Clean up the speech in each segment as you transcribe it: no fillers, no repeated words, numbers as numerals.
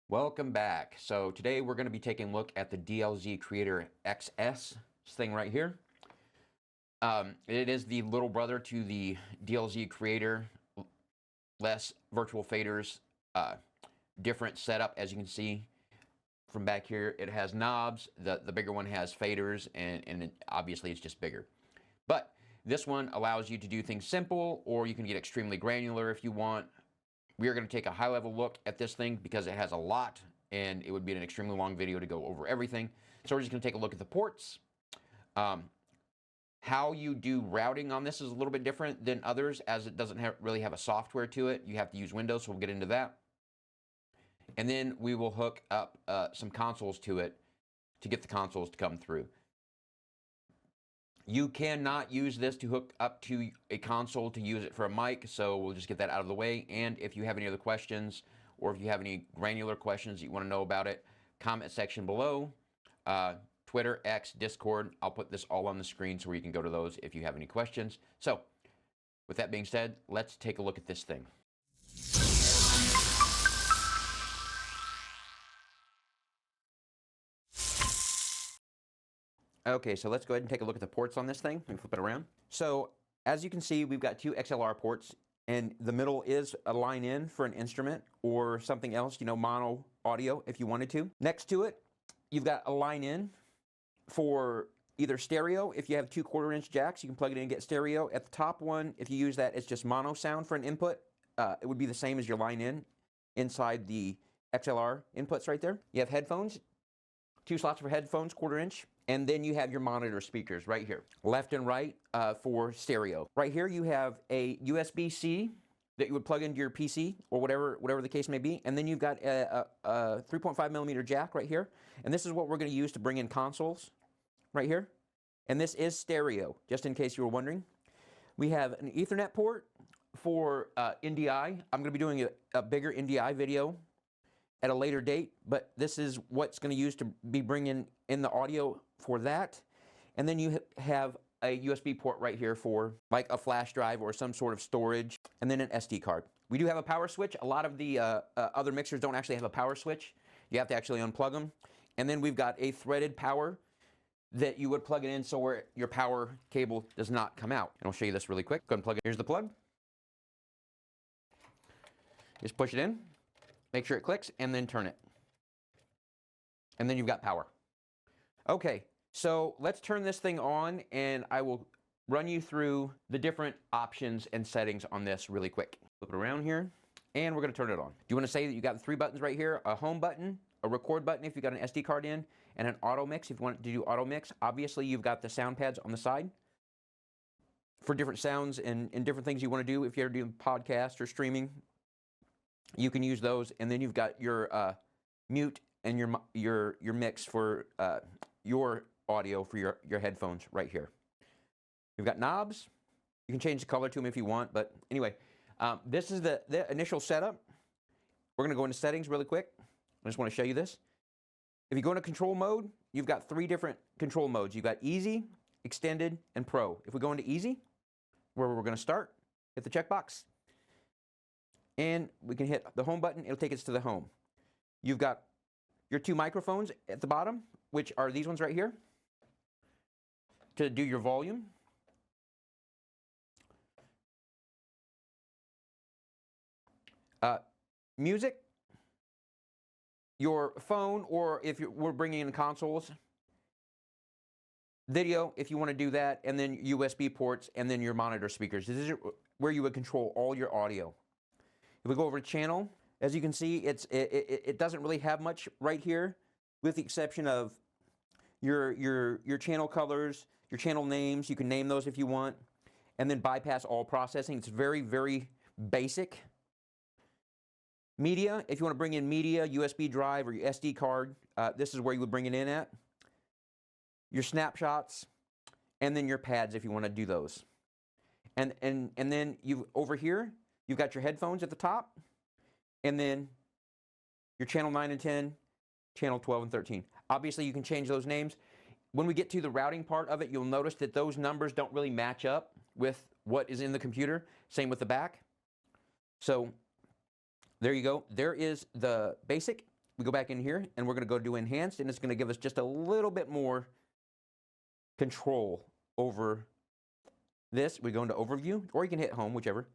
Welcome back. So today we're going to be taking a look at the DLZ Creator XS, this thing right here. It is the little brother to the DLZ Creator, less virtual faders, different setup. As you can see from back here, it has knobs. The bigger one has faders, and obviously it's just bigger. But this one allows you to do things simple, or you can get extremely granular if you want. We are going to take a high-level look at this thing because it has a lot, and it would be an extremely long video to go over everything. So we're just going to take a look at the ports. How you do routing on this is a little bit different than others, as it doesn't really have a software to it. You have to use Windows, so we'll get into that. And then we will hook up some consoles to it to get the consoles to come through. You cannot use this to hook up to a console to use it for a mic, so we'll just get that out of the way. And if you have any other questions, or if you have any granular questions that you want to know about it, comment section below, Twitter, X, Discord. I'll put this all on the screen so where you can go to those if you have any questions. So, with that being said, let's take a look at this thing. Okay, so let's go ahead and take a look at the ports on this thing. Let me flip it around. So, as you can see, we've got two XLR ports, and the middle is a line in for an instrument or something else, you know, mono audio if you wanted to. Next to it, you've got a line in for either stereo. If you have 2 1/4-inch jacks, you can plug it in and get stereo. At the top one, if you use that, it's just mono sound for an input. It would be the same as your line in inside the XLR inputs right there. You have headphones, 2 slots for headphones, 1/4-inch. And then you have your monitor speakers right here, left and right for stereo. Right here you have a USB-C that you would plug into your PC or whatever the case may be. And then you've got a 3.5mm jack right here. And this is what we're going to use to bring in consoles right here. And this is stereo, just in case you were wondering. We have an Ethernet port for NDI. I'm going to be doing a bigger NDI video at a later date, but this is what's going to use to be bringing in the audio for that. And then you have a USB port right here for like a flash drive or some sort of storage, and then an SD card. We do have a power switch. A lot of the other mixers don't actually have a power switch. You have to actually unplug them. And then we've got a threaded power that you would plug it in so where your power cable does not come out. And I'll show you this really quick. Go ahead and plug it. Here's the plug. Just push it in. Make sure it clicks, and then turn it. And then you've got power. Okay, so let's turn this thing on, and I will run you through the different options and settings on this really quick. Flip it around here, and we're going to turn it on. Do you want to say that you got the 3 buttons right here? A home button, a record button if you got an SD card in, and an auto mix if you want to do auto mix. Obviously, you've got the sound pads on the side for different sounds and different things you want to do if you're doing podcast or streaming. You can use those, and then you've got your mute and your mix for your audio for your headphones right here. You've got knobs. You can change the color to them if you want, but anyway, this is the initial setup. We're going to go into settings really quick. I just want to show you this. If you go into control mode, you've got 3 different control modes. You've got easy, extended, and pro. If we go into easy, where we're going to start, hit the checkbox. And we can hit the home button. It'll take us to the home. You've got your 2 microphones at the bottom, which are these ones right here, to do your volume. Music, your phone, or if we're bringing in consoles. Video, if you want to do that, and then USB ports, and then your monitor speakers. This is where you would control all your audio. If we go over to channel, as you can see, it doesn't really have much right here, with the exception of your channel colors, your channel names. You can name those if you want, and then bypass all processing. It's very, very basic. Media, if you want to bring in media, USB drive, or your SD card, this is where you would bring it in at. Your snapshots, and then your pads if you want to do those. And then over here, you've got your headphones at the top, and then your channel 9 and 10, channel 12 and 13. Obviously, you can change those names. When we get to the routing part of it, you'll notice that those numbers don't really match up with what is in the computer. Same with the back. So there you go. There is the basic. we go back in here and we're going to go to enhanced, and it's going to give us just a little bit more control over this. We go into overview, or you can hit home, whichever.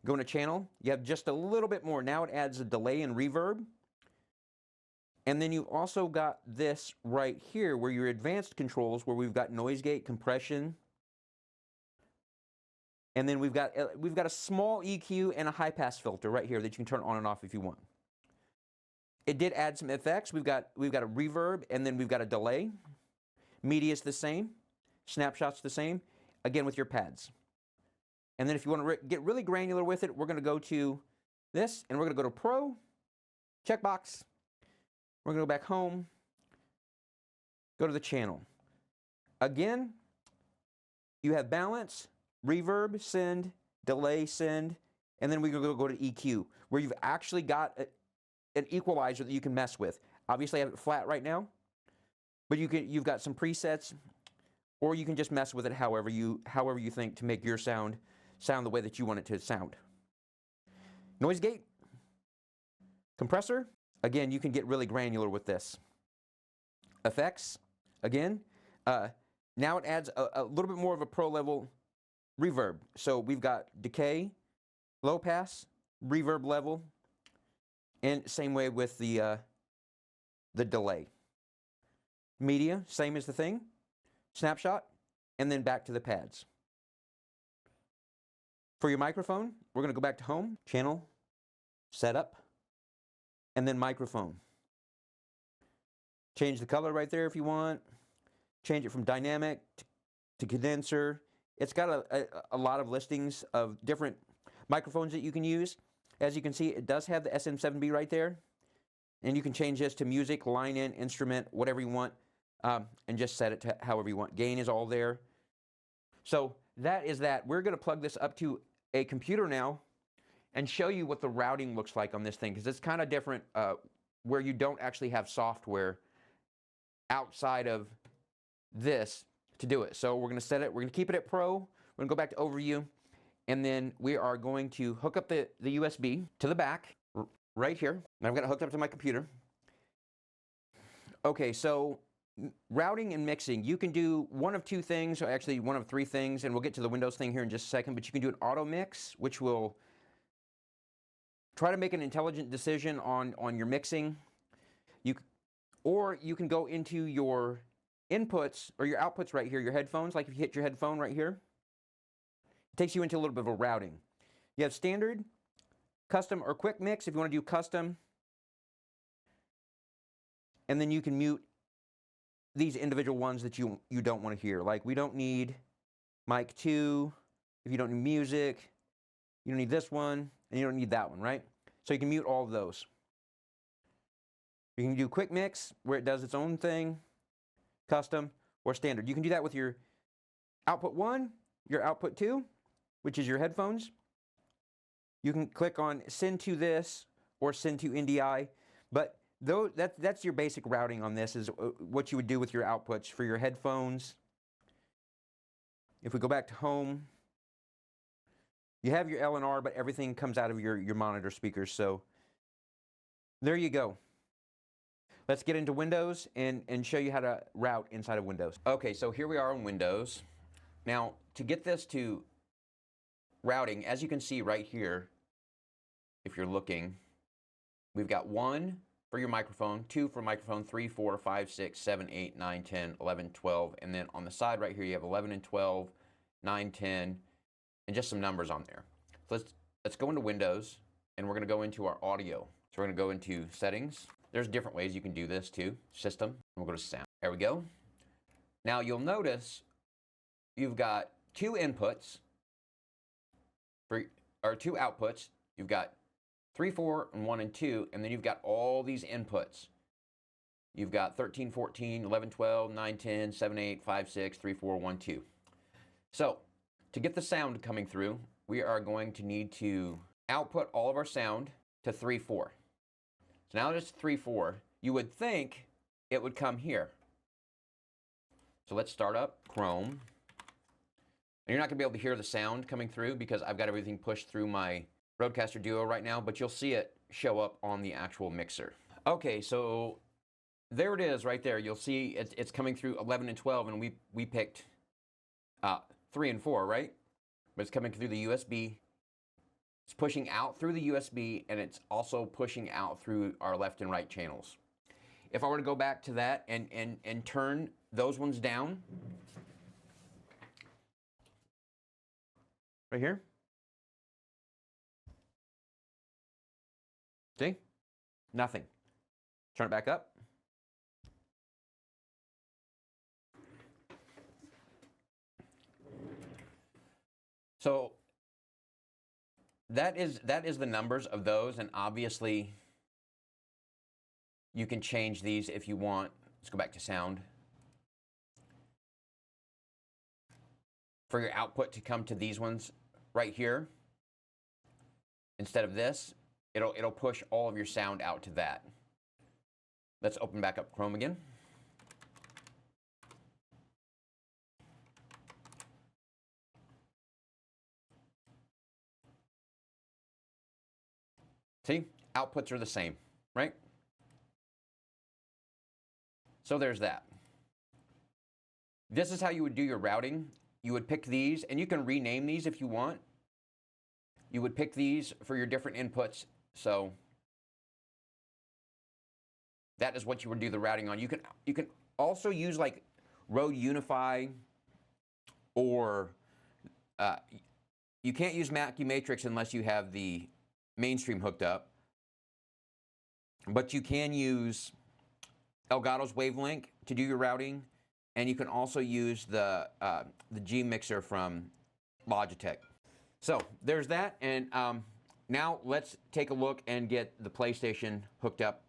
Go into channel, you have just a little bit more. Now it adds a delay and reverb. And then you've also got this right here where your advanced controls, where we've got noise gate, compression, and then we've got a small EQ and a high pass filter right here that you can turn on and off if you want. It did add some effects. We've got a reverb, and then we've got a delay. Media is the same. Snapshot's the same. Again with your pads. And then if you want to get really granular with it, we're going to go to this, and we're going to go to Pro, checkbox. We're going to go back home, go to the channel. Again, you have balance, reverb, send, delay, send, and then we're going to go to EQ, where you've actually got an equalizer that you can mess with. Obviously, I have it flat right now, but you've got some presets, or you can just mess with it however you think to make your sound the way that you want it to sound. Noise gate, compressor. Again, you can get really granular with this. Effects, again, now it adds a little bit more of a pro level reverb. So we've got decay, low pass, reverb level, and same way with the delay. Media, same as the thing, snapshot, and then back to the pads. For your microphone, we're going to go back to home, channel, setup, and then microphone. Change the color right there if you want. Change it from dynamic to condenser. It's got a lot of listings of different microphones that you can use. As you can see, it does have the SM7B right there. And you can change this to music, line in, instrument, whatever you want, and just set it to however you want. Gain is all there. So that is that. We're going to plug this up to a computer now and show you what the routing looks like on this thing, because it's kind of different where you don't actually have software outside of this to do it. So we're going to set it, we're going to keep it at Pro, we're going to go back to Overview, and then we are going to hook up the USB to the back right here. And I've got it hooked up to my computer. Okay, so routing and mixing, you can do one of two things, or actually one of three things, and we'll get to the Windows thing here in just a second, but you can do an auto mix, which will try to make an intelligent decision on your mixing. Or you can go into your inputs or your outputs right here, your headphones, like if you hit your headphone right here, it takes you into a little bit of a routing. You have standard, custom, or quick mix if you want to do custom. And then you can mute these individual ones that you don't want to hear. Like we don't need mic 2, if you don't need music, you don't need this one, and you don't need that one, right? So you can mute all of those. You can do quick mix, where it does its own thing, custom, or standard. You can do that with your output 1, your output 2, which is your headphones. You can click on send to this or send to NDI, but that's your basic routing on this, is what you would do with your outputs for your headphones. If we go back to home, you have your L and R, but everything comes out of your monitor speakers. So there you go. Let's get into Windows and show you how to route inside of Windows. Okay, so here we are on Windows. Now, to get this to routing, as you can see right here, if you're looking, we've got 1 for your microphone, 2 for microphone, 3, 4, 5, 6, 7, 8, 9, 10, 11, 12, and then on the side right here you have 11 and 12, 9, 10, and just some numbers on there. So let's go into Windows, and we're going to go into our audio. So we're going to go into settings. There's different ways you can do this too. System, and we'll go to sound. There we go. Now you'll notice you've got 2 inputs or 2 outputs. You've got 3, 4, and 1 and 2, and then you've got all these inputs. You've got 13, 14, 11, 12, 9, 10, 7, 8, 5, 6, 3, 4, 1, 2. So to get the sound coming through, we are going to need to output all of our sound to 3, 4. So now that it's 3, 4, you would think it would come here. So let's start up Chrome. And you're not going to be able to hear the sound coming through because I've got everything pushed through my Rodecaster Duo right now, but you'll see it show up on the actual mixer. Okay, so there it is right there. You'll see it's coming through 11 and 12, and we picked 3 and 4, right? But it's coming through the USB. It's pushing out through the USB, and it's also pushing out through our left and right channels. If I were to go back to that and turn those ones down, right here, see? Nothing. Turn it back up. So that is the numbers of those, and obviously you can change these if you want. Let's go back to sound. For your output to come to these ones right here, instead of this, it'll push all of your sound out to that. Let's open back up Chrome again. See, outputs are the same, right? So there's that. This is how you would do your routing. You would pick these, and you can rename these if you want. You would pick these for your different inputs. So that is what you would do the routing on. You can also use like Rode Unify, or you can't use Mackie Matrix unless you have the mainstream hooked up, but you can use Elgato's Wavelink to do your routing, and you can also use the G mixer from Logitech. So there's that, and now let's take a look and get the PlayStation hooked up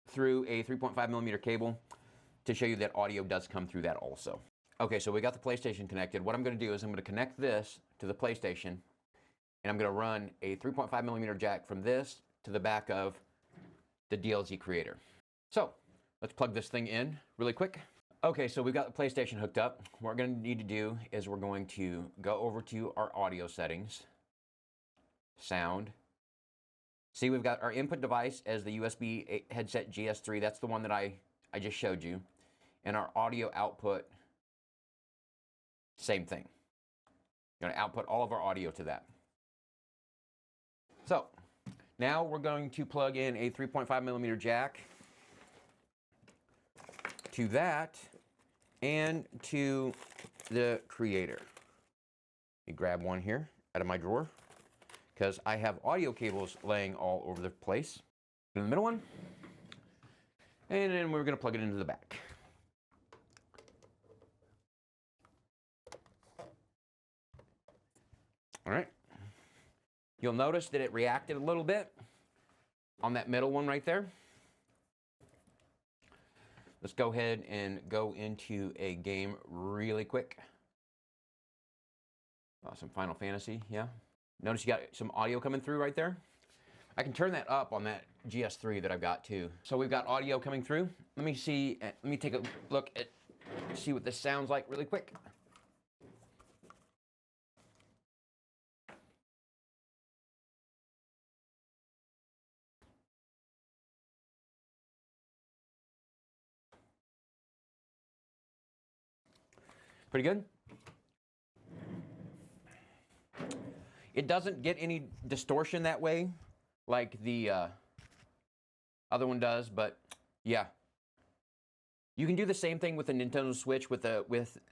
through a 3.5mm cable to show you that audio does come through that also. Okay, so we got the PlayStation connected. What I'm going to do is I'm going to connect this to the PlayStation, and I'm going to run a 3.5mm jack from this to the back of the DLZ Creator. So let's plug this thing in really quick. Okay, so we've got the PlayStation hooked up. What we're going to need to do is we're going to go over to our audio settings, sound. See, we've got our input device as the USB headset GS3. That's the one that I just showed you. And our audio output, same thing. We're going to output all of our audio to that. So now we're going to plug in a 3.5mm jack to that and to the Creator. You grab one here out of my drawer because I have audio cables laying all over the place. In the middle one, and then we're going to plug it into the back. All right. You'll notice that it reacted a little bit on that middle one right there. Let's go ahead and go into a game really quick. Some Final Fantasy, yeah. Notice you got some audio coming through right there. I can turn that up on that GS3 that I've got too. So we've got audio coming through. Let me see, let me take a look at, see what this sounds like really quick. Pretty good. It doesn't get any distortion that way like the other one does, but yeah. You can do the same thing with the Nintendo Switch with the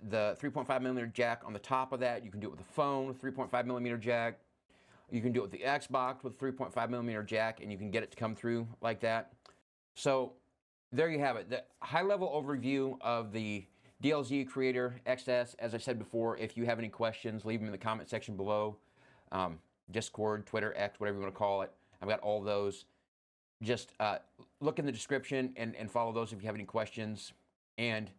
3.5mm jack on the top of that. You can do it with a phone with 3.5mm jack. You can do it with the Xbox with 3.5mm jack, and you can get it to come through like that. So there you have it. The high-level overview of the DLZ Creator XS. As I said before, if you have any questions, leave them in the comment section below. Discord, Twitter, X, whatever you want to call it. I've got all those. Just look in the description and follow those if you have any questions. And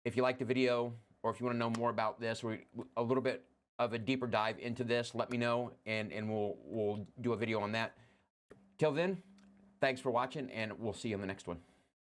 if you like the video, or if you want to know more about this, or a little bit of a deeper dive into this, let me know, and we'll do a video on that. Till then, thanks for watching, and we'll see you on the next one.